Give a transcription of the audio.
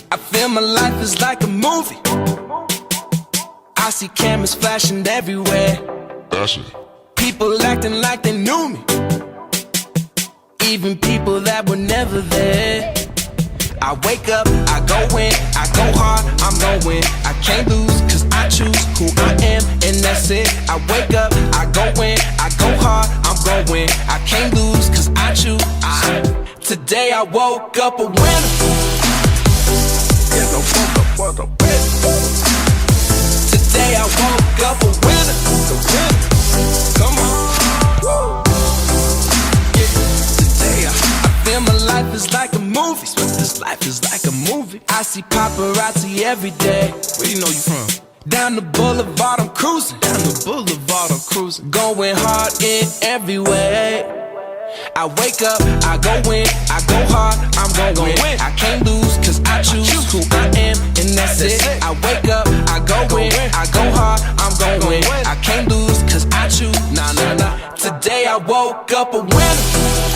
I feel my life is like a movie. I see cameras flashing everywhere. People acting like they knew me, even people that were never there. I wake up, I go in, I go hard, I'm gon' win. I can't lose, cause I choose who I am, and that's it. I wake up, I go in, I go hard, I'm gon' win. I can't lose, cause I choose. Today I woke up a winner. Today I woke up a winner. Come on. Today I feel my life is like a movie. This life is like a movie. I see paparazzi every day. Where you know you from? Down the boulevard I'm cruising. Down the boulevard I'm cruising. Going hard in every way. I wake up, I go in, I go hard, I'm gon' win. I can't lose, cause I choose who I am, and that's it. I wake up, I go in, I go hard, I'm gon' win. I can't lose, cause I choose. Nah. Today I woke up a winner.